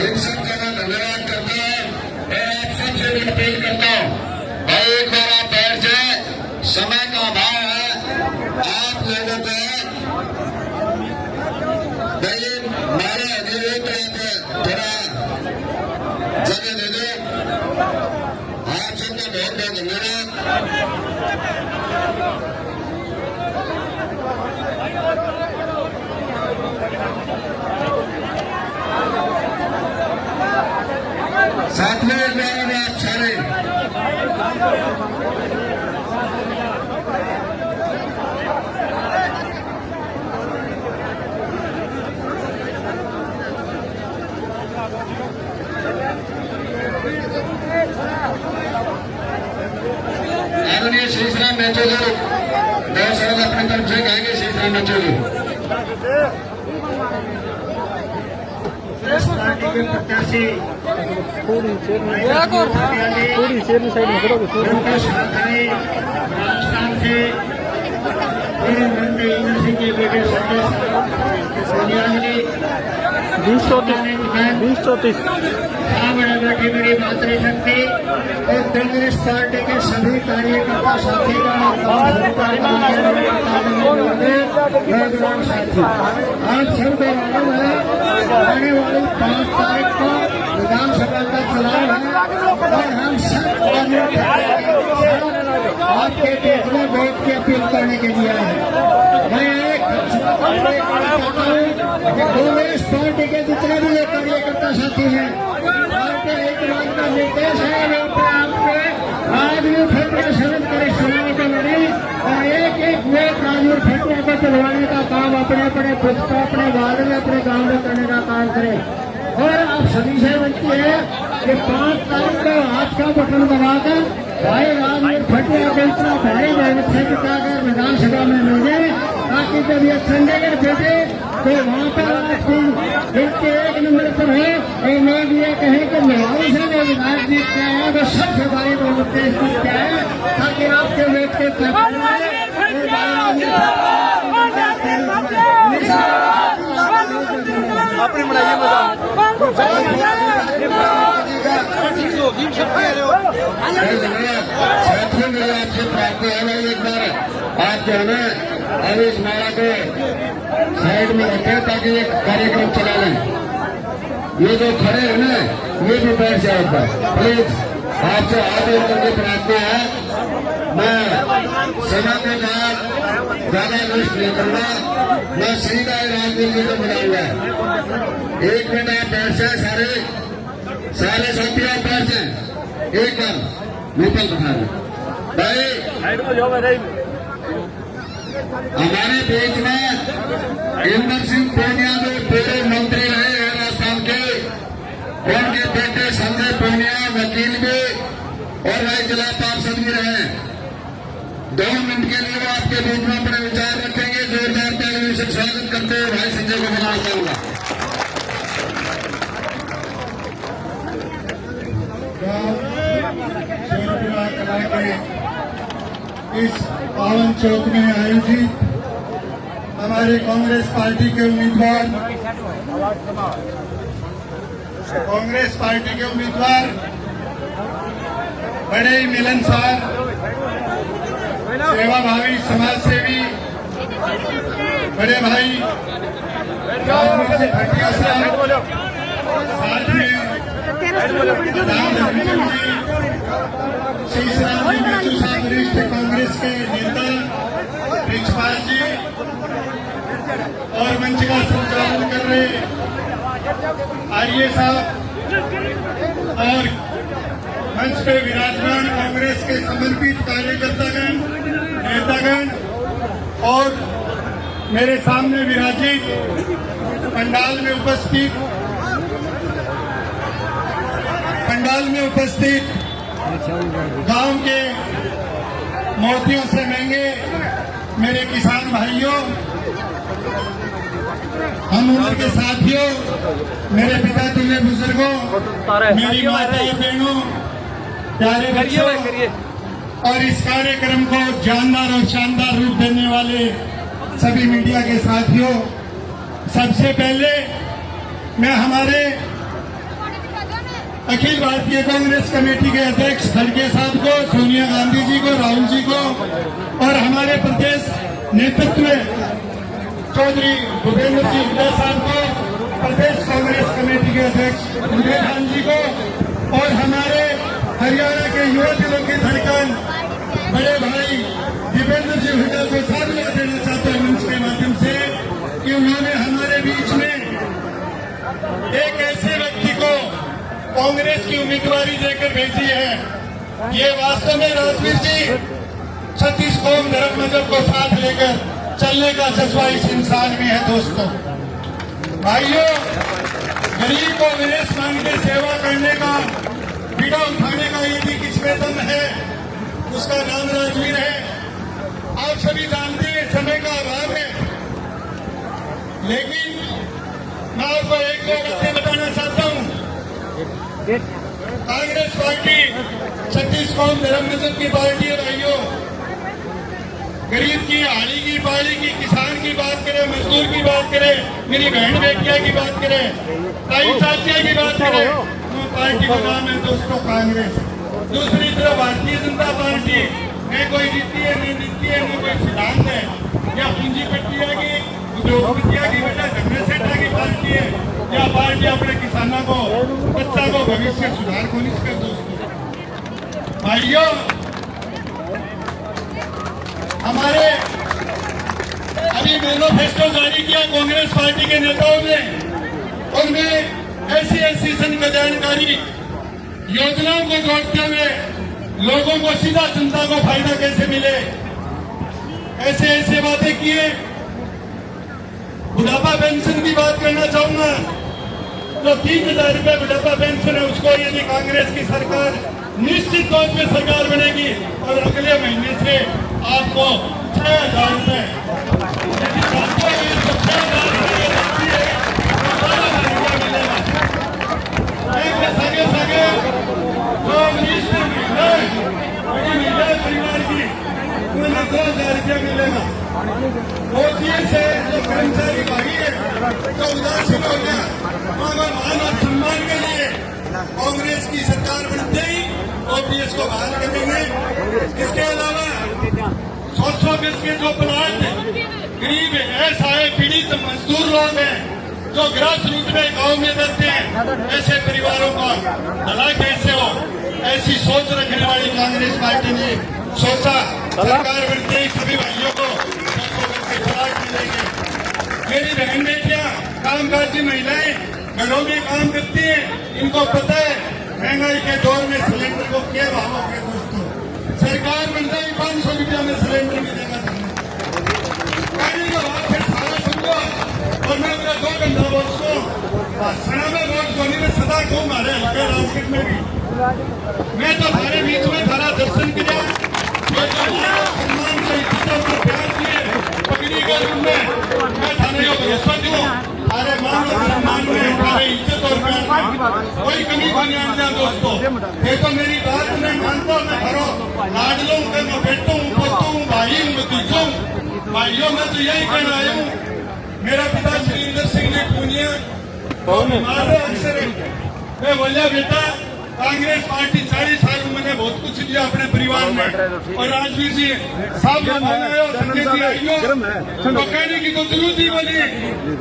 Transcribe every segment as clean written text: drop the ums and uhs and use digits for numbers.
इन सबका मैं धन्यवाद करता हूँ और आप सबसे भी अपील करता हूँ भाई एक बार आप बैठ जाए, समय का अभाव है आप लोगों को भाई मारा अनुरोध थोड़ा जगह दे दो। आप सबका बहुत बहुत धन्यवाद। साथ में मेरे आप सारे आदरणीय श्री श्राम नेचोली बहुत सारे अपनी तरफ से कहेंगे श्री श्राम नेचोली पार्टी के प्रत्याशी थोड़ी शेर साइड में करोगे राजस्थान से यूनिवर्सिटी के बेटे संजय सोनियाजी 20-34 बैठी मेरी मातृशक्ति और कांग्रेस पार्टी के सभी कार्यकर्ता साथी का साथी आप सबको मालूम है आने वाली 5 तारीख को विधानसभा का चुनाव है और हम सब आपके देश में वोट की अपील करने के लिए आए हैं। मैं एक कांग्रेस पार्टी के जितने भी ये कार्यकर्ता साथी हैं आपके एक बात का निर्देश है राजवीर फटुआ शरण करे चुनाव को लड़े और एक वोट राजवीर फटुआ को चलवाने का काम अपने अपने खुद को अपने वार्ड में अपने गांव में करने का काम करें। और आप सभी से बनती है कि 5 तारीख को हाथ का बटन दबाकर भाई राजवीर फटुआ को इतना भारी बहुमत से जिताकर विधानसभा में भेजे ताकि जब ये चंडीगढ़ भेजे तो वहाँ पर आपको इनके 1 नंबर पर है और लोग ये कहें कि मेवाड़ी से जो विधायक जीत के आए हैं वो सबसे भारी बहुमत से जीत के आए ताकि आपके वेट के अपनी बनाइए साथियों मेरे आपसे प्रार्थना है एक बार आप जो है ना अब इस माला को साइड में रखें ताकि ये कार्यक्रम चला लें। ये जो खड़े हैं ना ये भी बैठ जाए पर प्लीज आपसे हाथ जोड़ करके प्रार्थना है। मैं सभा के बाद ज्यादा लिस्ट नहीं करूंगा, मैं सीधा राजनीति को बुलाऊंगा। 1 मिनट आप बैठ जाए सारे साथी आप बैठ जाए। एक बार नेपाल बता दें भाई हमारे बीच में इंदर सिंह पूनिया जो पूरे मंत्री रहे हैं राजस्थान के, उनके बेटे संजय पूनिया वकील भी और भाई जिला पार्षद भी रहे। 2 मिनट के लिए वो आपके बीच में अपने विचार रखेंगे। जोरदार तालियों से स्वागत करते हुए भाई संजय को बुलाना चाहूंगा। इस पावन चौक में आयोजित हमारे कांग्रेस पार्टी के उम्मीदवार बड़े ही मिलनसार सेवाभावी समाज सेवी बड़े भाई भटिया साहब, साथ में श्री श्राम जी नेचू साहब वरिष्ठ कांग्रेस के नेता रिचपाल जी और मंच का संचालन कर रहे आर्य साहब और मंच पे विराजमान कांग्रेस के समर्पित कार्यकर्तागण नेतागण और मेरे सामने विराजित पंडाल में उपस्थित गांव के मोतियों से महंगे मेरे किसान भाइयों, हम उम्र के साथियों, मेरे पिता तुल्य बुजुर्गों, मेरी माता और बहनों, प्यारे बच्चों और इस कार्यक्रम को जानदार और शानदार रूप देने वाले सभी मीडिया के साथियों, सबसे पहले मैं हमारे अखिल भारतीय कांग्रेस कमेटी के अध्यक्ष खड़गे साहब को, सोनिया गांधी जी को, राहुल जी को और हमारे प्रदेश नेतृत्व में चौधरी भूपेंद्र जी हुड्डा साहब को, प्रदेश कांग्रेस कमेटी के अध्यक्ष उदय खान जी को और हमारे हरियाणा के युवा दिलों की धड़कन बड़े भाई दीपेंद्र जी हुड्डा को साधुवाद देना चाहते हैं मंच के माध्यम से कि उन्होंने हमारे बीच में एक ऐसे व्यक्ति को कांग्रेस की उम्मीदवारी देकर भेजी है। ये वास्तव में राजवीर जी 36 कौम धर्म मजहब को साथ लेकर चलने का जज्बा इस इंसान में है। दोस्तों भाइयों, गरीब को विदेश मांग के सेवा करने का, पीड़ा उठाने का यदि किसमें दम है उसका नाम राजवीर है। आप सभी जानते हैं समय का अभाव है, लेकिन मैं आपको एक दो बातें बताना चाहता हूं। कांग्रेस पार्टी 36 कौम धर्म मजहब की पार्टी है भाइयों। गरीब की, हाड़ी की, पाड़ी की, किसान की बात करें, मजदूर की बात करें, मेरी बहन बेटिया की बात करें, ताई चाचिया की बात करें, तो पार्टी का नाम है दोस्तों कांग्रेस। दूसरी तरफ भारतीय जनता पार्टी न कोई नीति है, न नीति है, न कोई सिद्धांत है, या पूंजीपतिया की, उद्योगपतिया की वजह धरने सेठा की पार्टी है, या पार्टी अपने किसानों को, बच्चा को भविष्य सुधार को निष्कर। दोस्तों भाइयों, हमारे अभी मैनिफेस्टो जारी किया कांग्रेस पार्टी के नेताओं ने, उनमें ऐसी जनकल्याणकारी योजनाओं को जोड़ते हुए लोगों को सीधा जनता को फायदा कैसे मिले, ऐसे बातें किए। बुढ़ापा पेंशन की बात करना चाहूंगा। जो 3000 रुपये बुढ़ापा पेंशन है उसको यदि कांग्रेस की सरकार निश्चित तौर पे सरकार बनेगी और अगले महीने से आपको 6000 रुपये परिवार की उन्हें 2000 रुपया मिलेगा। ओपीएस है जो कर्मचारी भाई है, जो उदासीन हो गया, मानो मान और सम्मान के लिए कांग्रेस की सरकार बनते ही ओपीएस को बहाल करेंगे। इसके अलावा 100 गज के जो प्लाट गरीब असहाय पीड़ित मजदूर लोग हैं जो ग्रास रूट में गांव में रहते हैं, ऐसे परिवारों का भला कैसे हो, ऐसी सोच रखने वाली कांग्रेस पार्टी ने सोचा सरकार बनते ही सभी भाइयों को 200 गज के प्लाट मिलेंगे। मेरी बहन बेटियां, कामकाजी महिलाएं घरों में काम करती हैं, इनको पता है महंगाई के दौर में सिलेंडर को क्या भाव हो गया। दोस्तों सरकार बनता ही 500 रुपया में सिलेंडर मिलेगा। गाड़ी का भाव फिर सारा समझो और मैं मेरा 2 घंटा बोलता सना में वोट धोनी में सदा क्यों मारे हल्का राजनीति में भी मैं तो हमारे बीच में थारा दर्शन किया, सम्मान से इज्जत और प्यार किए पगड़ी के रूप में मैं थाने को भरोसा दूं, अरे मान और सम्मान में हमारे इज्जत और प्यार में कोई कमी नहीं आना। दोस्तों ये तो मेरी बात मैं मानता हूँ, मैं घरों लाडलों के मैं बेटों हूँ, पोतों हूँ, भाई हूँ, भतीजों हूँ। भाइयों मैं तो यही कहना आया हूँ, मेरा पिता सुरेंद्र सिंह ने पूनिया और बीमार है अक्सर, मैं बोलिया बेटा कांग्रेस पार्टी 40 साल में मैंने बहुत कुछ दिया अपने परिवार में, और राजवीर जी साहब संजय जी आइयो तो कहने की तो जरूरत ही बनी।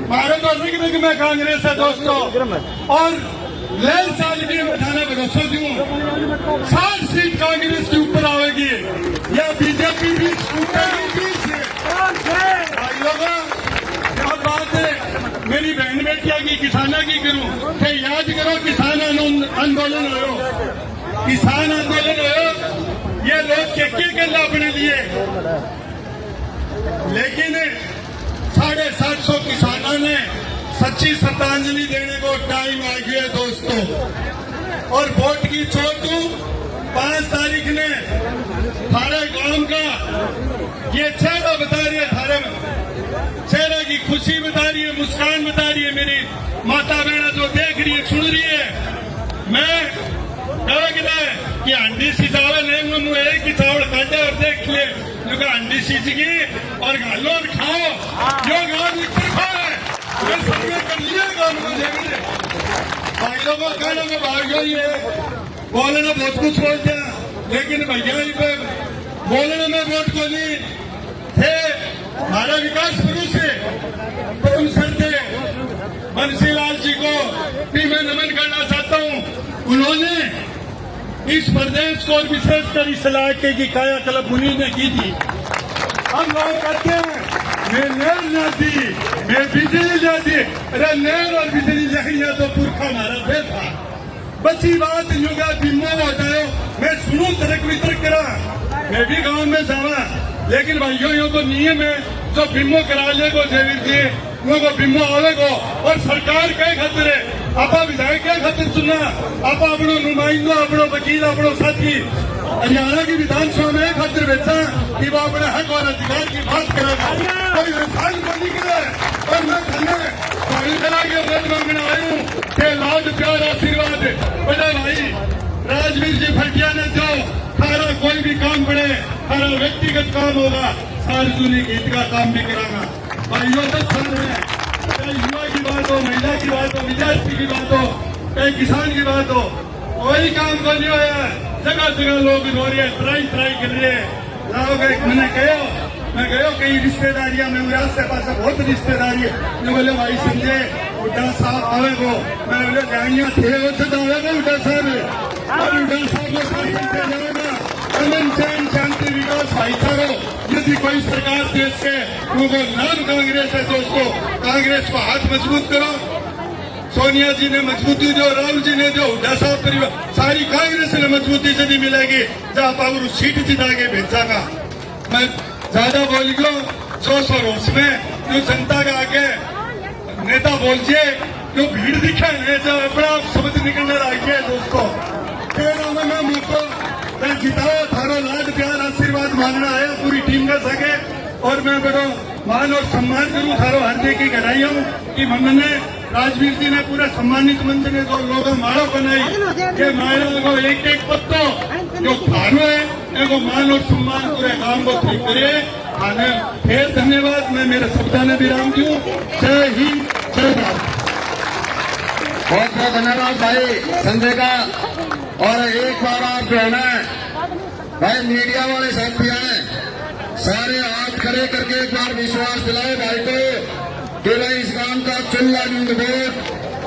भारत और रग में कांग्रेस है दोस्तों, और लैंड साल की उठाने भरोसा दूं 60 सीट कांग्रेस के ऊपर आएगी या बीजेपी भी स्कूटर अब बात है मेरी बहन बेटिया की, किसाना की करूं कि याद करो किसान आंदोलन हो, किसान आंदोलन हो, ये लोग चेके कर ला अपने लिए, लेकिन 750 किसानों ने सच्ची श्रद्धांजलि देने को टाइम आ गया दोस्तों। और वोट की चोटू 5 तारीख ने थारे गांव का ये चेहरा बता रही है, थारे चेहरे की खुशी बता रही है, मुस्कान बता रही है, मेरी माता बहना जो देख रही है, सुन रही है। मैं कि अंडी सी चावल नहीं मुझे एक ही चावल काटे और देख ले जो अंडी सींचगी और घालो और खाओ, जो गाँव लिख है ये सब कर लिए काम को देख भाइयों को कहने में भाग गई है, बोलने बहुत कुछ बोलते हैं, लेकिन भैया पे बोलने में वोट को नहीं थे। हमारा विकास पुरुष है तो सर थे बंसीलाल जी को भी मैं नमन करना चाहता हूँ। उन्होंने इस प्रदेश को और विशेषकर इस इलाके की कायाकल्प उन्हीं ने की थी। हम लोग कहते हैं मैं नहर ना दी, मैं बिजली ना दी। अरे नहर और बिजली लकड़ियां तो पुरखा हमारा दे था। बची बात युगा बिम्बो बताओ, मैं सुनू तरक वितरक करा, मैं भी गांव में जावा, लेकिन भाइयों यो तो नियम है जो बिम्बो करा ले को जरूर थे को बिम्बो आवे को। और सरकार कई खातिर है, आप विधायक क्या खातिर चुना, आप अपनो नुमाइंदो, अपनो वकील, अपनो साथी हरियाणा की विधानसभा में खातिर बेचा कि वो अपने हक और अधिकार की बात करेगा, कोई इंसान को नहीं करे। और मैं धन्य कला के वोट मांगने आई हूँ कि लाड प्यार आशीर्वाद बड़े भाई राजवीर जी भटिया ने जो सारा कोई भी काम पड़े, सारा व्यक्तिगत काम होगा, सार्वजनिक हित का काम भी कराना। भाइयों तो सुन रहे हैं, चाहे युवा की बात हो, महिला की बात हो, विद्यार्थी की बात हो, चाहे किसान की बात हो, कोई काम को नहीं होया। जगह जगह लोग रो रहे हैं, त्राई कर रहे हैं। लोग मैंने कहो मैं गयो कई रिश्तेदारियां में मेरे आस पास बहुत रिश्तेदारी है। मैं बोले भाई संजय उड्डा साहब आवे को, मैं बोले जाइया थे वो से आवेगा उड्डा साहब, और उड्डा साहब को शासन पे जाएगा। अमन चैन शांति विकास भाईचारा यदि कोई सरकार देश के उनको नाम कांग्रेस है तो उसको कांग्रेस को हाथ मजबूत करो। सोनिया जी ने मजबूती दो, राहुल जी ने दो, हुड्डा साहब परिवार सारी कांग्रेस ने मजबूती से नहीं मिलेगी जहाँ पावर सीट जिता के भेजागा। मैं ज्यादा बोल गयो जोश और होश में जो जनता का आगे नेता बोलिए जो भीड़ दिखे है जो अपना शब्द निकलने लागिए दोस्तों। फिर मैं मुझको मैं जिताओ थारो लाड प्यार आशीर्वाद मांगना आया पूरी टीम का सके, और मैं बड़ो मान और सम्मान करूं थारो हर की गढ़ाई हूँ कि हमने राजवीर जी ने पूरे सम्मानित मंत्री ने जो लोगों माला बनाई के माला को एक एक पत्तो जो थारो है एगो मान और सम्मान पूरे काम को ठीक करे। आने फिर धन्यवाद, मैं मेरे शब्दा ने विराम दूं। जय हिंद, जय भारत। बहुत बहुत धन्यवाद भाई संजय का। और एक बार आप जो है ना भाई मीडिया वाले साथी आए, सारे हाथ खड़े करके एक बार विश्वास दिलाए भाई को कि भाई इस काम का चुल्ला नींद वोट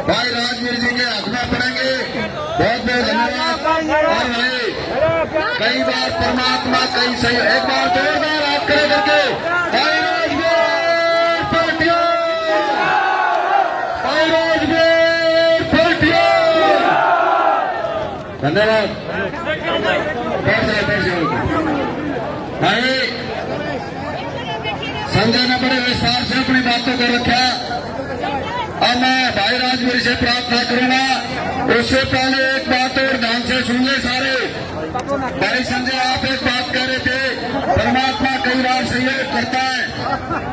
भाई राजवीर जी के हाथ में पड़ेंगे। बहुत बहुत धन्यवाद। और भाई कई बार परमात्मा कई सही, एक बार जोरदार हाथ खड़े करके भाई राजवीर फटिया, भाई राजवीर फटिया। धन्यवाद भाई। संजय ने बड़े विस्तार से अपनी बातों को रखा। अब मैं भाई राजवीर से प्रार्थना करूंगा, उससे पहले एक बात और ध्यान से सुन ले सारे। भाई संजय आप एक बात कह रहे थे, परमात्मा कई बार सहयोग करता है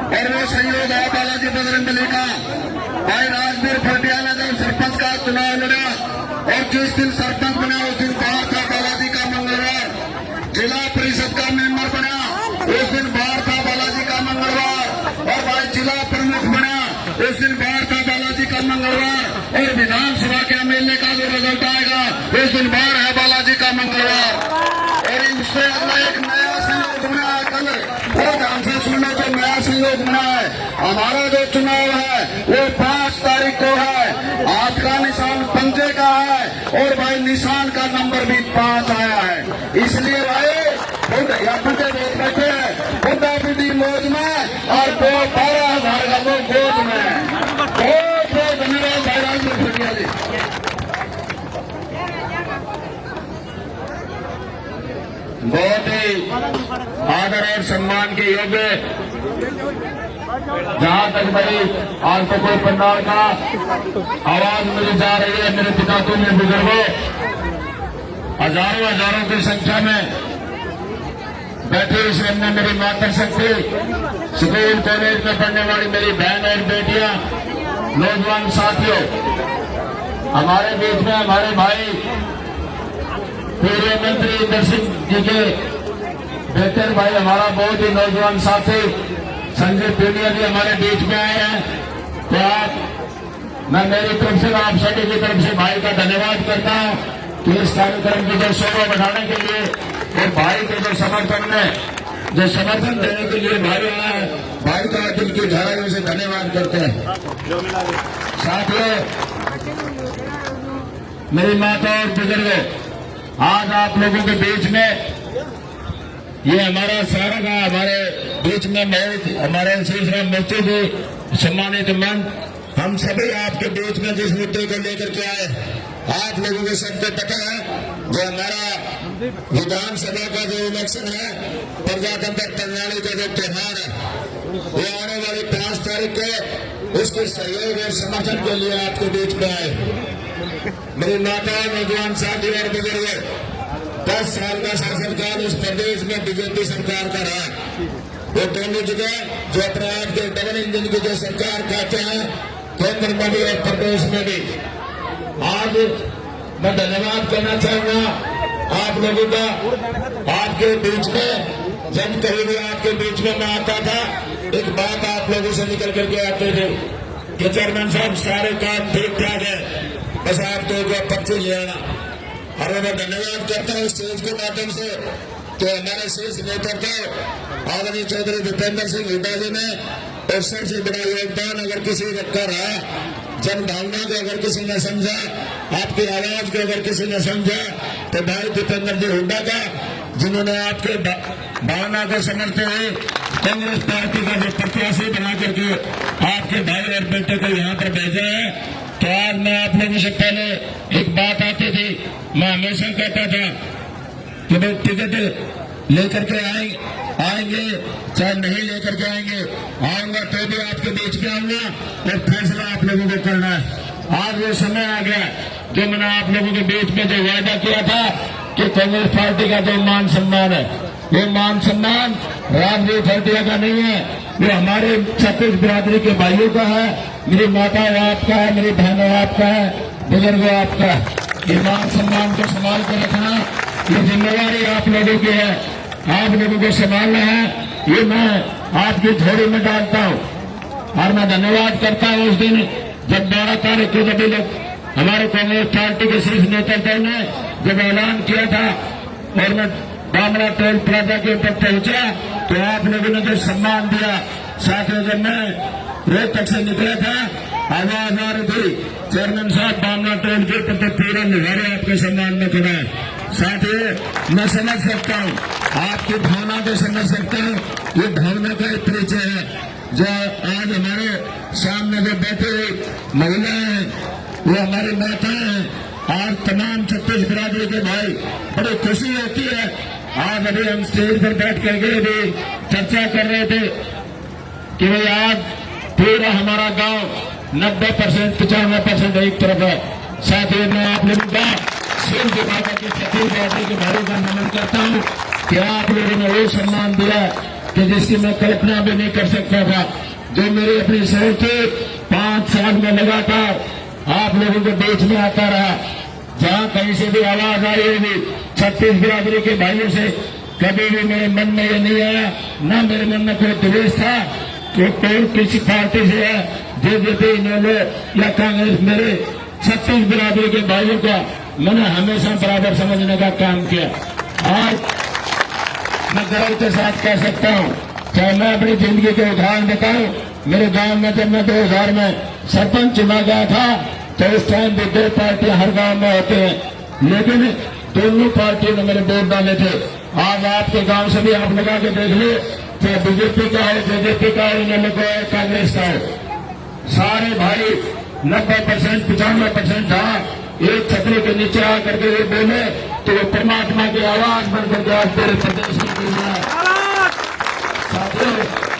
और वो सहयोग है बालाजी बजरंगबली का। भाई राजवीर फटिया ने जब सरपंच का चुनाव लड़ा और जिस दिन सरपंच बना उस दिन बाहर था बालाजी का मंगलवार, जिला परिषद का मेंबर बना उस दिन बाहर था बालाजी का मंगलवार, और भाई जिला प्रमुख बना उस दिन बाहर था बालाजी का मंगलवार, और विधानसभा के एमएलए का जो रिजल्ट आएगा उस दिन बाहर है बालाजी का मंगलवार। और इससे एक नया संयोग बना है कल, वो ध्यान से सुनना जो नया संयोग बना है। हमारा जो चुनाव है वो 5 तारीख को है, हाथ का निशान पंजे का है और भाई निशान का नंबर भी 5 आया है। इसलिए भाई बुढ़े लोग बैठे हैं बुढ़ा बुढ़ी मौज में और 12,000 का लोग गोद में। बहुत बहुत धन्यवाद भाई राजवीर फटिया जी। बहुत ही आदर और सम्मान के योग्य। जहां तक भाई आज तो कोई पंडाल का आवाज मुझे जा रही है, मेरे पिता तो मेरे बुजुर्गों हजारों हजारों की संख्या में बैठे इस में मेरी माता शक्ति, स्कूल कॉलेज में पढ़ने वाली मेरी बहन और बेटियां, नौजवान साथियों, हमारे बीच में हमारे भाई पूर्व मंत्री इंदर सिंह जी के बेहतर भाई हमारा बहुत ही नौजवान साथी संजय पूनिया जी हमारे बीच में आए हैं। तो आप मैं मेरी तरफ से आप सभी की तरफ से भाई का धन्यवाद करता हूं कि इस कार्यक्रम की जो शोभा बढ़ाने के लिए और भाई के जो समर्थन देने के लिए भाई आया है, भाई का दिल की गहराइयों से धन्यवाद करते हैं। साथियों, मेरी माता और बुजुर्गों, आज आप लोगों के बीच में ये हमारा सारा का हमारे बीच में हमारे श्री राम मूर्ति जी सम्मानित मंच, हम सभी आपके बीच में जिस मुद्दे को लेकर के आए, आप लोगों को सबको पता है जो हमारा विधानसभा का जो इलेक्शन है, प्रजातंत्र प्रणाली का जो त्योहार है, वो आने वाली 5 तारीख को उसके सहयोग और समर्थन के लिए आपके बीच में आए। मेरी माता, नौजवान साथी और बुजुर्ग, 10 साल का शासनकाल इस प्रदेश में बीजेपी सरकार का रहा। वो दोनों जगह जो अपने आप के डबल इंजन की जो सरकार कहते हैं, केंद्र में भी और प्रदेश में भी। आज मैं धन्यवाद करना चाहूंगा आप लोगों का। आपके बीच में जब कहीं भी आपके बीच में मैं आता था, एक बात आप लोगों से निकल करके आते थे कि चेयरमैन साहब सारे काम ठीक ठाक है, बस आप तो पर्ची ले आना। और मैं धन्यवाद करता हूँ स्टेज के माध्यम से कि हमारे शीर्ष नेतृत्व आदरणीय चौधरी भूपेंद्र सिंह हुड्डा जी ने और सबसे बड़ा योगदान अगर किसी का रहा, जन भावना को अगर किसी ने समझा, आपकी आवाज को अगर किसी ने समझा, तो भाई भूपेंद्र जी हुड्डा का, जिन्होंने आपके भावना को समझते हुए कांग्रेस पार्टी का जो प्रत्याशी बना करके आपके भाई और बेटे को यहाँ पर भेजा है। तो आज मैं आप लोगों से पहले एक बात आती थी, मैं हमेशा कहता था कि भाई टिकट लेकर के आएंगे चाहे नहीं लेकर के आऊंगा तो भी आपके बीच में आऊंगा और फैसला आप लोगों को करना है। आज वो समय आ गया जो मैंने आप लोगों के बीच में जो वायदा किया था कि कांग्रेस पार्टी का जो मान सम्मान है, ये मान सम्मान राजनीतिक पार्टियों का नहीं है, वो हमारे छत्तीस बिरादरी के भाइयों का है। मेरी माता आपका है, मेरी बहनों आपका है, बुजुर्गों आपका है। ये मान सम्मान को संभाल कर रखना, ये जिम्मेवारी आप लोगों की है, आप लोगों को संभालना है। ये मैं आपकी झोली में डालता हूँ और मैं धन्यवाद करता हूँ उस दिन जब 12 तारीख को सभी लोग हमारे कांग्रेस पार्टी के शीर्ष नेतृत्व ने जब ऐलान किया था और मैं बामरा टोल प्लाजा के ऊपर पहुंचा तो आप लोगों ने जो सम्मान दिया। साथियों, जब मैं रोहतक से निकला था, आवाज आ रही थी चेयरमैन साहब बामरा टोल के ऊपर तो पूरा निवारे आपके सम्मान में खड़ा है। साथियों, मैं समझ सकता हूँ, आपकी भावना को समझ सकता हूँ। ये भावना का एक परिचय है जो आज हमारे सामने जो बैठे हुई महिलाएं हैं, वो हमारी माताएं हैं। आज तमाम छत्तीस बिरादरी के भाई, बड़ी खुशी होती है। आज अभी हम स्टेज पर बैठ करके भी चर्चा कर रहे थे कि भाई आज पूरा हमारा गांव 90% 95% एक तरफ है। साथियों, मैं आप लोगों का सिर झुकाकर के छत्तीस बिरादरी के भाइयों का नमन करता हूँ कि आप लोगों ने वो सम्मान दिया कि जिसकी मैं कल्पना भी नहीं कर सकता था। जो मेरी अपनी सोच थी, 5 साल में लगातार आप लोगों के बीच में आता रहा। जहां कहीं से भी आवाज आई होगी छत्तीस बिरादरी के भाइयों से, कभी भी मेरे मन में ये नहीं आया, न मेरे मन में कोई द्वेष था कि कोई किसी पार्टी से है, जेजेपी इन्होंने या कांग्रेस। मेरे छत्तीस बिरादरी के भाइयों का मैंने हमेशा बराबर समझने का काम किया। आज मैं गर्व के साथ कह सकता हूँ, चाहे मैं अपनी जिंदगी के उदाहरण बताऊं, मेरे गांव में जब मैं 2000 में सरपंच चुना गया था तो उस टाइम भी 2 पार्टियां हर गांव में होते हैं, लेकिन दोनों पार्टियों ने मेरे वोट डाले थे। आज आपके गांव से भी आप लगा के देख लो, चाहे बीजेपी का हो, जेजेपी का हो, इन्होंने को कांग्रेस का हो, सारे भाई 90% 95% था। एक छतरी के नीचे आकर के ये बोले तो वो परमात्मा की आवाज बनकर के आज पूरे प्रदेश में मिल रहा है। साथियों,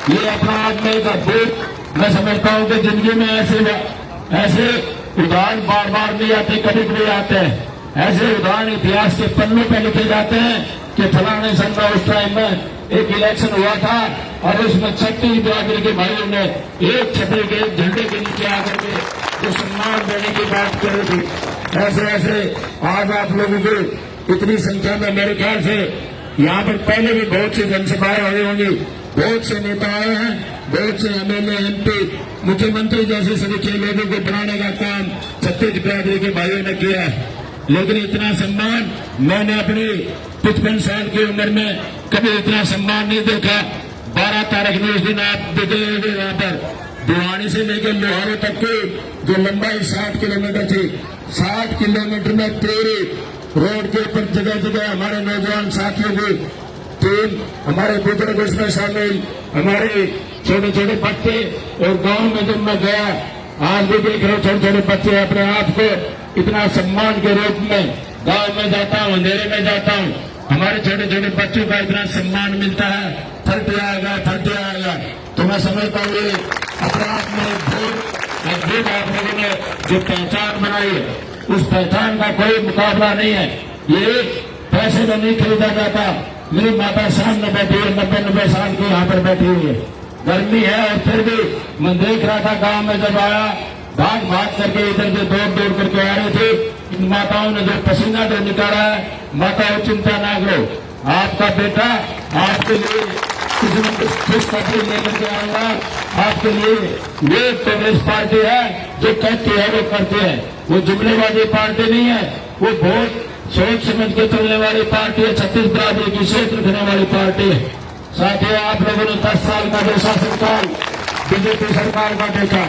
ये अपना आदमी का भूत, मैं समझता हूँ कि जिंदगी में ऐसे उदाहरण बार बार नहीं आते, कभी कभी आते हैं। ऐसे उदाहरण इतिहास के पन्नों पर लिखे जाते हैं कि फलाने सन में उस टाइम में एक इलेक्शन हुआ था और उसमें छत्तीस बिरादरी के भाइयों ने एक छतरी के एक झंडे के नीचे आकर के जो सम्मान देने की बात करी थी। ऐसे ऐसे आज आप लोगों को इतनी संख्या में, मेरे ख्याल से यहाँ पर पहले भी बहुत सी जनसभाएं हुई होंगी, बहुत से नेता आए हैं, बहुत से एमएलए MP मुख्यमंत्री जैसे सभी लोगों को बनाने का काम छत्तीस बिरादरी के भाइयों ने किया है, लेकिन इतना सम्मान मैंने अपनी 55 साल की उम्र में कभी इतना सम्मान नहीं देखा। 12 तारीख में उस दिन आप देखे होंगे वहां पर भिवानी से लेकर लोहारू तक की जो लंबाई 60 किलोमीटर थी, 60 किलोमीटर में पूरी रोड के ऊपर जगह जगह हमारे नौजवान साथियों की टीम, हमारे बुजुर्ग उसमें शामिल, हमारे छोटे छोटे बच्चे। और गांव में जब मैं गया, आज भी देख रहे छोटे छोटे बच्चे अपने आप को इतना सम्मान के रूप में गांव में जाता हूँ, अंधेरे में जाता हूँ, हमारे छोटे छोटे बच्चों का इतना सम्मान मिलता है। 30 आएगा तो मैं समझता हूँ ये अपने आप में अद्भुत आप लोगों ने जो पहचान बनाई है, उस पहचान का कोई मुकाबला नहीं है। ये पैसे में नहीं खरीदा जाता। मेरी माता सामने बैठी है, 90 साल की यहाँ पर बैठी हुई है, गर्मी है और फिर भी मैं देख रहा था गांव में जब आया, भाग करके इधर से दौड़ करके आ रहे थे। इन माताओं ने जो पसीना जो निकाला है, माताओं चिंता ना करो, आपका बेटा आपके लिए कुछ न कुछ खुशखबरी लेकर के आऊंगा आपके लिए। ये कांग्रेस पार्टी है जो कहती है वो करती है, वो जुमलेबाजी पार्टी नहीं है, वो बहुत सोच समझ के चलने वाली पार्टी है, छत्तीस बिरादरी की सोच रखने वाली पार्टी है। साथियों, आप लोगों ने 10 साल का जो शासनकाल बीजेपी सरकार का देखा,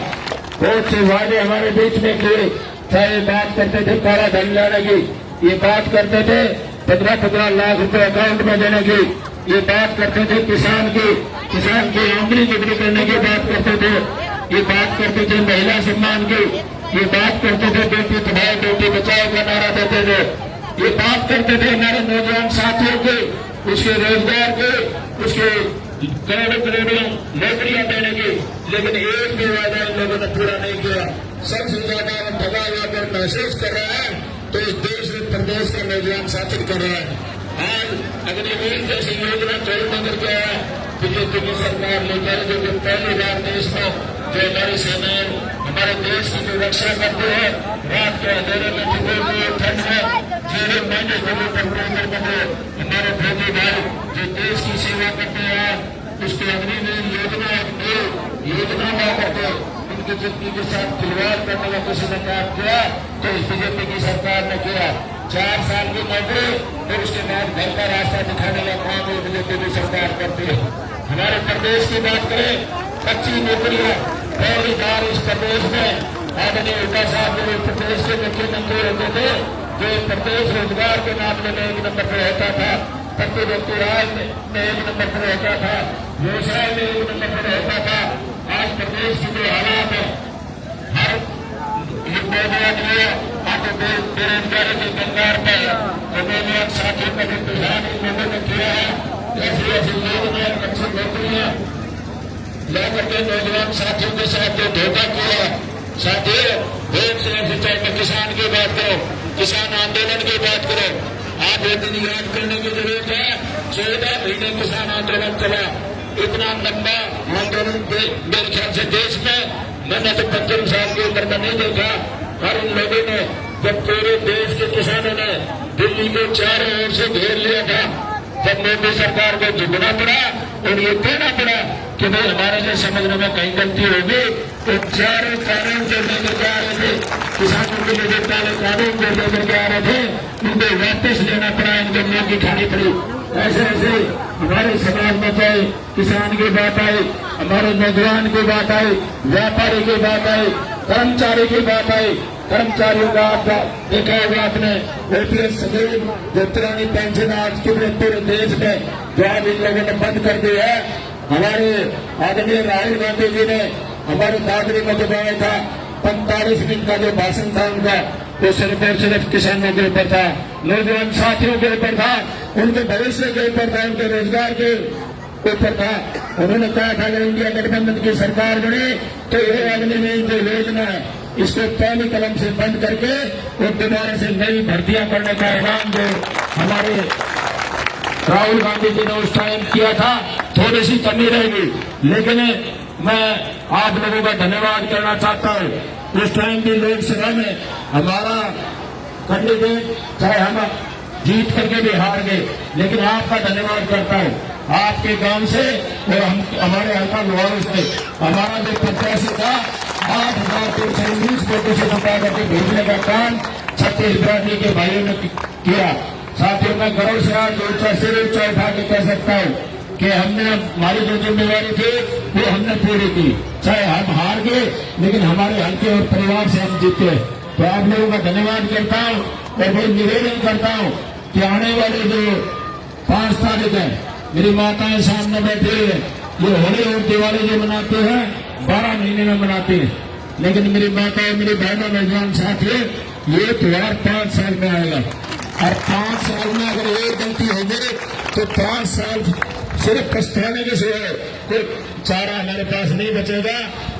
बहुत से वादे हमारे बीच में किए, चाहे बात करते थे काला धन लाने की, ये बात करते थे 15 लाख रुपए अकाउंट में देने की, ये बात करते थे किसान की आमदनी दुगनी करने की बात करते थे, ये बात करते थे महिला सम्मान की, ये बात करते थे बेटी पढ़ाओ बेटी बचाओ का नारा देते थे, ये बात करते थे हमारे नौजवान साथियों के, उसके रोजगार के, उसके करोड़ों नौकरियां देने की, लेकिन एक भी वादा इन लोगों ने पूरा नहीं किया। सबसे ज्यादा दबा कर महसूस कर रहा है तो इस देश में प्रदेश का नौजवान साथी कर रहा है। आज अग्निवीर जैसी योजना तोड़ने करके आया बीजेपी की सरकार लेकर, जो कि पहली बार देश में जो हमारी सेनाएं हमारे देश की जो रक्षा करती है, रात के अंधेरे में ठंड में 0 महीने के लिए टेम्परेचर बने हमारे फौजी भाई जो देश की सेवा करते हैं, उसकी अग्निवीर योजना न करके उनकी जिंदगी के साथ खिलवाड़ करने का किसी ने काम किया तो इस बीजेपी की सरकार ने किया। 4 साल की नौकरी फिर उसके बाद घर का रास्ता दिखाने का काम बीजेपी की सरकार करती है। हमारे प्रदेश की बात करें, 25 नौकरियां पहली बार इस प्रदेश में आदरणीय विकास साहब जो प्रदेश के मुख्यमंत्री होते थे, जो प्रदेश रोजगार के मामले में 1 नंबर पर होता था, प्रति व्यक्ति राज में 1 नंबर पर होता था, व्यवसाय में 1 नंबर पर होता था। आज प्रदेश की जो हालात है, हर आज बेरोजगारी के कंगार पर जो नौजवान साथियों का जो प्रधान इन लोगों ने किया है, ऐसी योजना अच्छी नौकरियां लेकर के नौजवान साथियों के साथ जो धोखा किया, साथियों बहुत से ऐसे, चाहे मैं किसान की बात करो, किसान आंदोलन की बात करो, आप एक दिन याद करने की जरूरत है। 14 महीने किसान आंदोलन चला, इतना लंबा आंदोलन मेरे ख्याल से देश में मैंने तो 55 साल की उम्र में नहीं देखा। और इन लोगों ने जब पूरे देश के किसानों ने दिल्ली को चारों ओर से घेर लिया था, जब मोदी सरकार को झुकना पड़ा और ये कहना पड़ा कि भाई हमारे लिए समझने में कहीं गलती होगी, तो चारों कानून जो लेकर के आ रहे थे, किसानों के लिए जो कानून जो लेकर के आ रहे थे, उनको वापस लेना पड़ा, इनको मुंह की खानी पड़ी। ऐसे ऐसे हमारे समाज में चाहे किसान की बात आई, हमारे नौजवान की बात आई, व्यापारी की बात आई, कर्मचारी की बात आई, कर्मचारियों का आपका देखा होगा आपने ओपीएस स्कीम जो पुरानी पेंशन आज के पूरे देश में जो आज इन लोगों ने बंद कर दी है। हमारे आदरणीय राहुल गांधी जी ने हमारे दादरी में जब आया था, 45 मिनट का जो भाषण था उनका, वो सिर्फ और सिर्फ किसानों के ऊपर था, नौजवान साथियों के ऊपर था, उनके भविष्य के ऊपर था, उनके रोजगार के ऊपर था। उन्होंने कहा था अगर इंडिया गठबंधन की सरकार बने तो ये अग्निवीर जो योजना है इसको पहली कलम से बंद करके और दोबारा से नई भर्तियां करने का ऐलान जो हमारे राहुल गांधी जी ने उस टाइम किया था, थोड़ी सी कमी रहेगी, लेकिन मैं आप लोगों का धन्यवाद करना चाहता हूँ। उस टाइम भी लोकसभा में हमारा कैंडिडेट, चाहे हम जीत करके भी हार गए, लेकिन आपका धन्यवाद करता हूँ। आपके गांव से और हम हमारे हल्का लोहारू से हमारा जो प्रत्याशी था 8,319 वोटों से जिता करके भेजने का काम छत्तीसगढ़ के भाइयों ने किया। साथियों मैं गर्व से आज सिर ऊंचा उठा के कह सकता हूँ कि हमने हमारी जो जिम्मेवारी थी वो हमने पूरी की। चाहे हम हार गए लेकिन हमारे हल्के और परिवार से हम जीते। तो आप लोगों का धन्यवाद करता हूँ और मैं निवेदन करता हूँ कि आने वाले जो 5 तारीख है मेरी माताएं सामने बैठी है, ये होली और दिवाली जो मनाते हैं 12 महीने में मनाते हैं, लेकिन मेरी माताएं मेरी बहनों नौजवान साथियों ये त्योहार 5 साल में आएगा और 5 साल में अगर एक गलती हो गई तो 5 साल सिर्फ पछताने के सिवाय कोई चारा हमारे पास नहीं बचेगा।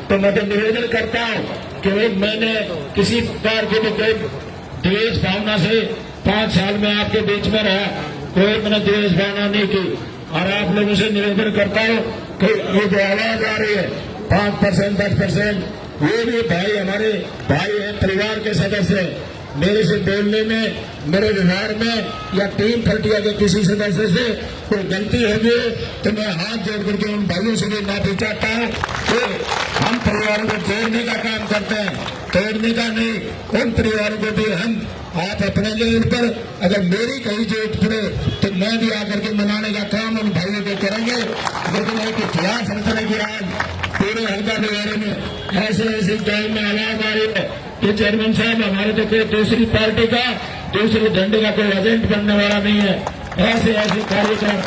तो मैं तो निवेदन करता हूँ कि मैंने किसी प्रकार की भी कोई द्वेष भावना से 5 साल में आपके बीच में रहा, कोई मैंने द्वेष भावना नहीं की। और आप लोगों से निवेदन करता हूँ कि ये जो आवाज आ रही है 5% 10%, वो भी भाई हमारे भाई हैं, परिवार के सदस्य हैं। मेरे से बोलने में, मेरे व्यवहार में या टीम खटिया के किसी सदस्य से कोई गलती होगी तो मैं हाथ जोड़ करके उन भाइयों से भी माफी चाहता हूँ कि हम परिवारों को जोड़ने का काम करते हैं, तोड़ने का नहीं। उन परिवारों को भी हम आप अपने लेवल पर अगर मेरी कहीं जरूरत पड़े तो मैं भी आकर के मनाने का काम उन भाइयों को करेंगे। लेकिन एक इतिहास रचने की आज पूरे हल्का बिहारी में ऐसे ऐसे गाँव में आवाज आ रही है कि चेयरमैन साहब हमारे तो कोई दूसरी पार्टी का दूसरे झंडे का कोई एजेंट बनने वाला नहीं है। ऐसे ऐसे कार्यक्रम,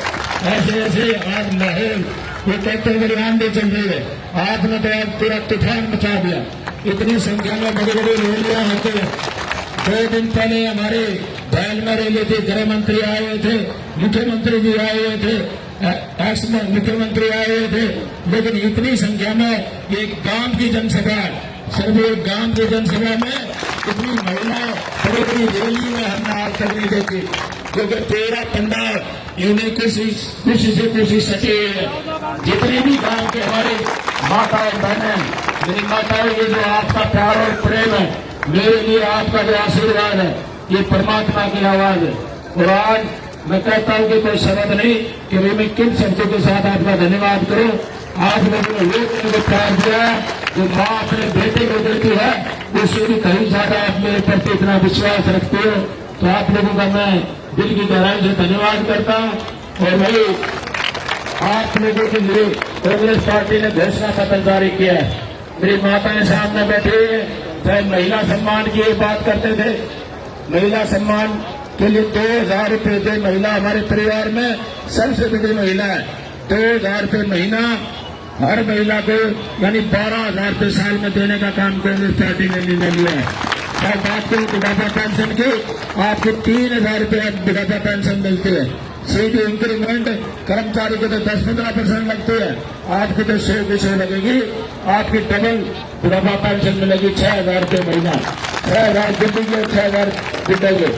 ऐसे ऐसे आज माहौल ये कहते हुए बलिदान भी चल रही है। आपने तो आज पूरा तूफान मचा दिया। इतनी संख्या में बड़ी बड़ी रैलियां होती है। 2 दिन पहले हमारे बैल में रैली थी, गृह मंत्री आए हुए थे, मुख्यमंत्री जी आए हुए थे, एक्स मुख्यमंत्री आए हुए थे, लेकिन इतनी संख्या में एक गांव की जनसभा, सिर्फ एक गांव की जनसभा में इतनी महिलाएं बड़ी बड़ी रैली में हमने आज तक नहीं देखी, क्योंकि पूरा पंडाल इन्हें खुशी से खुशी सटी हुई है। जितने भी गांव के हमारे माताएं बहनें, मेरी माताएं, ये जो आपका प्यार और प्रेम है, मेरे लिए आपका जो आशीर्वाद है, ये परमात्मा की आवाज है। और आज मैं कहता हूँ कि कोई शब्द नहीं कि मैं किन शब्दों के साथ आपका धन्यवाद करूं। आप लोगों ने लोग मुझे प्यार दिया है, जो माँ अपने बेटे को देती है उससे भी कहीं ज्यादा आप मेरे प्रति इतना विश्वास रखते हो। तो आप लोगों का मैं दिल की गहराई से धन्यवाद करता हूँ। और वही आप लोगों के लिए कांग्रेस पार्टी ने घोषणा पत्र जारी किया है। मेरी माताएं सामने बैठी हुई है, चाहे महिला सम्मान की बात करते थे, महिला सम्मान के लिए 2,000 रुपये जो महिला हमारे परिवार में सबसे बड़ी महिला है, 2,000 रुपये महीना हर महिला को यानी 12,000 रुपये साल में देने का काम कांग्रेस पार्टी ने निर्णय लिया है। चाहे बात करूं बुढ़ापा पेंशन की, आपको 3,000 रुपये बुढ़ापा पेंशन मिलती है। सीधी इंक्रीमेंट कर्मचारी को तो 10-15% लगती है, आपको तो 100 लगेगी। आपकी डबल बुढ़ापा पेंशन मिलेगी 6,000 रुपये महीना, 6,000 जिंदगी और 6,000 जिंदगी।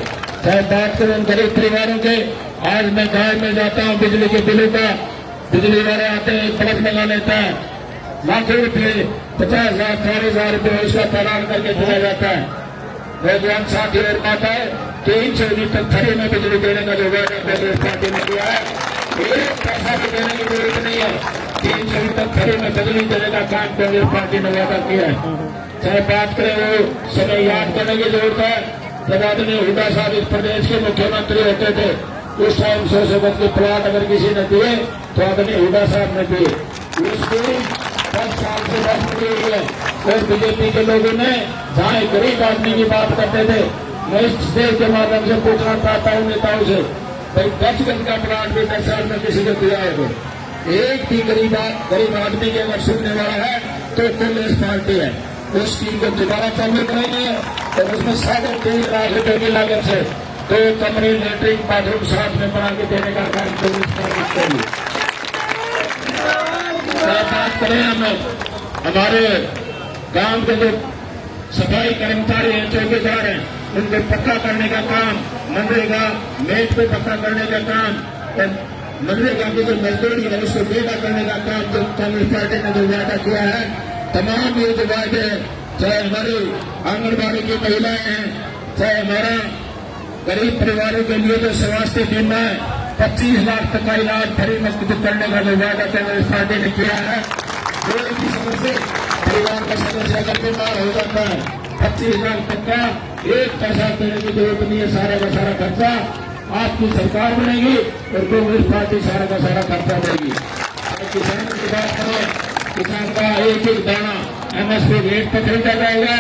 चाहे बात करूं गरीब परिवारों के, आज मैं गांव में जाता हूं, बिजली के बिलों का बिजली वाले आते हैं, बल्ब लगा लेता है, लाखों रुपये 50,000 40,000 रुपये उसका चालान करके दिया जाता है। नौजवान साथी और माता है 300 यूनिट तक फ्री में बिजली देने का जो वादा कांग्रेस पार्टी ने किया है, एक पैसा भी देने की जरूरत नहीं है, 300 यूनिट तक फ्री में बिजली देने का काम कांग्रेस पार्टी ने वादा किया है। चाहे बात करें वो समय याद करने की जरूरत है, जब आदमी हुड्डा साहब इस प्रदेश के मुख्यमंत्री होते थे, उस टाइम 100 गज के प्लॉट अगर किसी ने दिए तो आदमी हुड्डा साहब ने दिए। उसको 10 साल से बंद की हुई है। और बीजेपी के लोगों ने जहाँ गरीब आदमी की बात करते थे, मैं इस देश के माध्यम से पूछना चाहता हूँ नेताओं से, भाई 10 गज का प्लॉट भी 10 साल में किसी को दिया है? एक भी गरीब आदमी के अगर सुनने वाला है तो कांग्रेस पार्टी है। उस स्कीम को दोबारा चालू करेंगे और उसमें 3.5 लाख रुपए की लागत से 2 कमरे लेटरिन बाथरूम साथ में बना के देने का काम कांग्रेस पार्टी करेगी। बात करें हम हमारे गांव के जो सफाई कर्मचारी हैं, चौकीदार हैं, उनको पक्का करने का काम, मनरेगा मेज पे पक्का करने का काम, और मनरेगा की जो मजदूरी है उसको बेटा करने का काम जो कांग्रेस पार्टी ने जो वादा किया है, तमाम ये जो वादे, चाहे हमारी आंगनबाड़ी की महिलाएं हैं, चाहे हमारा गरीब परिवारों के लिए जो स्वास्थ्य बीमा है, 25 लाख तक का इलाज फ्री मुफ्त करने का जो वादा कांग्रेस पार्टी ने किया है, कोई भी सदस्य परिवार का सदस्य अगर बीमार हो जाता है 25 लाख तक का एक पैसा देने की जरूरत नहीं है। सारा का सारा खर्चा आपकी सरकार बनेगी और कांग्रेस पार्टी सारा का सारा खर्चा देगी। किसानों की बात करें, किसान का एक एक दाना MSP रेट पर खरीदा जाएगा,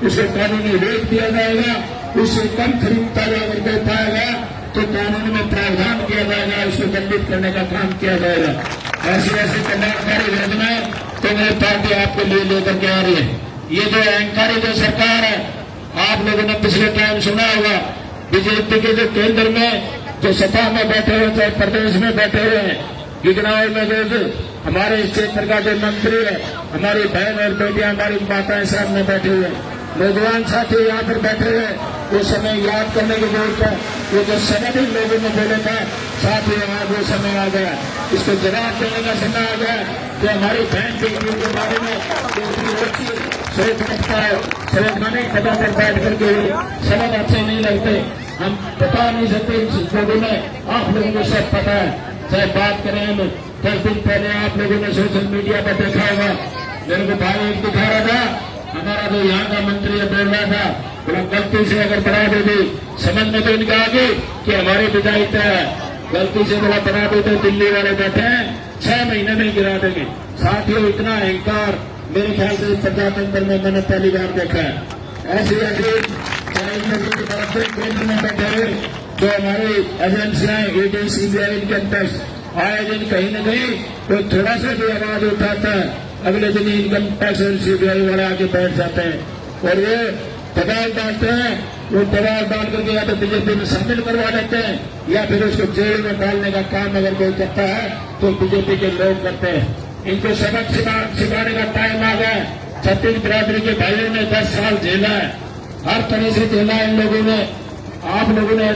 उसे कानूनी रेट दिया जाएगा, उससे कम खरीदता अगर कोई पाएगा तो कानून में प्रावधान किया जाएगा, उसको दंडित करने का काम किया जाएगा। ऐसी ऐसी कल्याणकारी योजनाएं कांग्रेस पार्टी आपके लिए लेकर के आ रही है। ये जो अहंकारी जो सरकार है, आप लोगों ने पिछले टाइम सुना होगा, बीजेपी के जो केंद्र में जो सत्ता में बैठे हुए चाहे प्रदेश में बैठे हुए हैं, बिजनौर में जो हमारे इस क्षेत्र का जो मंत्री है, हमारी बहन और बेटियां, हमारी माताएं सामने बैठे हुए हैं, नौजवान साथी यहाँ पर बैठे हुए, वो समय याद करने की जरूरत है। वो जो समय भी लोगों ने बोले था, साथी आज वो समय आ गया, इसको जवाब देने का समय आ गया कि हमारी बहन बेटियों के बारे में सोच रखता है, समझाने पता पर बैठ करके समझ अच्छे नहीं लगते, हम बता नहीं सकते इन लोगों में, आप लोगों को सब पता है। चाहे बात करें हम 10 दिन पहले आप लोगों ने सोशल मीडिया पर देखा होगा, मेरे को भाई एक दिखा रहा था, हमारा जो यहाँ का मंत्री है बोल रहा था, बोला गलती से अगर बना दे दी, समझ में तो इनका आगे कि हमारी विधायिका है, गलती से बोला बना दे तो दिल्ली वाले बैठे हैं 6 महीने में गिरा देंगे। साथियों, इतना अहंकार मेरे ख्याल से प्रजातंत्र में मैंने पहली बार देखा है। ऐसी ऐसी की तरफ से केंद्र में बैठे हुए जो हमारी एजेंसियां ED CBI इनके अंतर्गत आए दिन कहीं न कहीं कोई थोड़ा सा भी आवाज उठाता है, अगले दिन इनकम टैक्स और CBI वाले आके बैठ जाते हैं और ये दबाव डालते हैं। वो दबाव डाल करके या तो बीजेपी में शामिल करवा देते हैं या फिर उसको जेल में डालने का काम अगर कोई करता है तो बीजेपी के लोग करते हैं। इनको सबक सिखाने का टाइम आ गया। छत्तीस बिरादरी के भाइयों ने 10 साल झेला है, हर तरह से झेला इन लोगों ने। आप लोगों ने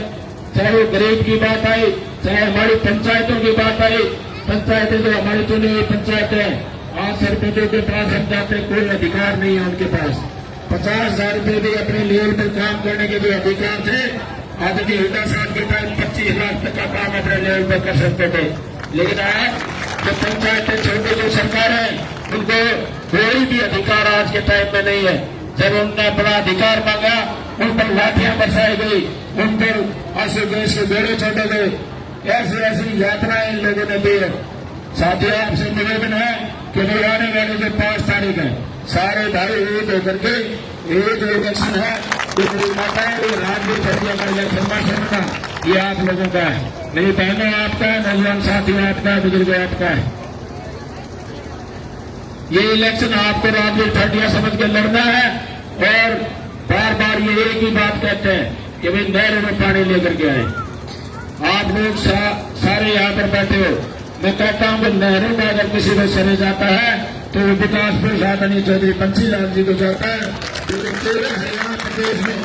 चाहे वो गरीब की बात आई, चाहे हमारी पंचायतों की बात आई, पंचायतें जो हमारी चुनी हुई पंचायतें, आज सरपंचों के पास हम जाते कोई अधिकार नहीं है उनके पास। 50,000 रुपये भी अपने लेवल पर काम करने के जो अधिकार थे, आज की हिटा साहब के टाइम 25 लाख तक का काम अपने लेवल पर कर सकते थे। लेकिन आज जो पंचायतें छोटी जो सरकार है, उनको कोई भी अधिकार आज के टाइम में नहीं है। जब उनने बड़ा अधिकार मांगा, उन पर लाठियां बरसाई गई, उन पर आंसू गैस के बेड़े छोड़े गए। ऐसी ऐसी यात्राएं इन लोगों ने दी है। साथियों, आपसे निवेदन है कि आने वाले जो 5 तारीख है, सारे भाई एक होकर के ये जो इलेक्शन है, ये माता है, ये राजनीति प्रक्रिया का इलेक्शन माशा, ये आप लोगों का है। मेरी बहनों आपका है, नौजवान साथियों आपका है, बुजुर्ग आपका है। ये इलेक्शन आपको राजनीति पार्टियां समझ के लड़ना है और बार बार ये एक ही बात कहते हैं कि भाई नहरों में पानी लेकर के आए। आप लोग सारे यहाँ पर बैठे हो, मैं कहता हूं कि नहरों में अगर किसी को सरे जाता है तो वो विकासपुर आदरणीय चौधरी बंसी लाल जी को जाता है। पूरे हरियाणा प्रदेश में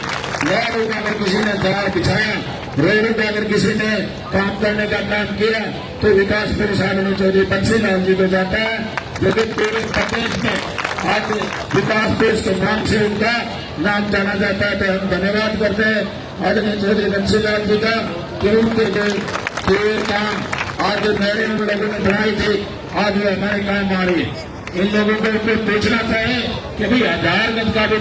नहरों का अगर किसी ने जाल बिछाया, रोडों का अगर किसी ने काम करने का काम किया तो विकासपुर आदरणीय चौधरी बंसी लाल जी को जाता है। लेकिन पूरे प्रदेश में आज विकासपुर के नाम से उनका नाम जाना जाता है। तो हम धन्यवाद करते हैं आदरणीय चौधरी बंसी लाल जी का कि उनके जो काम आज जो नहरें उन लोगों ने बनाई थी, आज वो हमारे काम आ रही है। इन लोगों को पूछना चाहिए कि भाई 1000 गज का भी